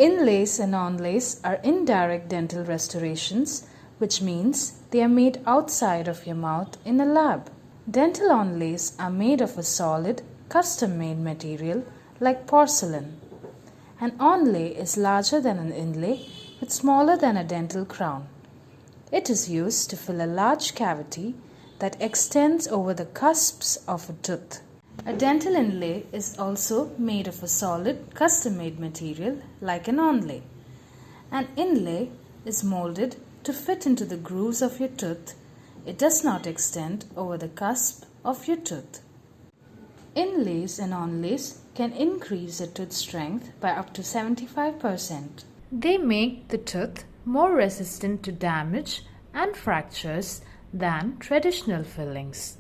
Inlays and onlays are indirect dental restorations, which means they are made outside of your mouth in a lab. Dental onlays are made of a solid, custom-made material like porcelain. An onlay is larger than an inlay but smaller than a dental crown. It is used to fill a large cavity that extends over the cusps of a tooth. A dental inlay is also made of a solid, custom-made material like an onlay. An inlay is molded to fit into the grooves of your tooth. It does not extend over the cusp of your tooth. Inlays and onlays can increase the tooth strength by up to 75%. They make the tooth more resistant to damage and fractures than traditional fillings.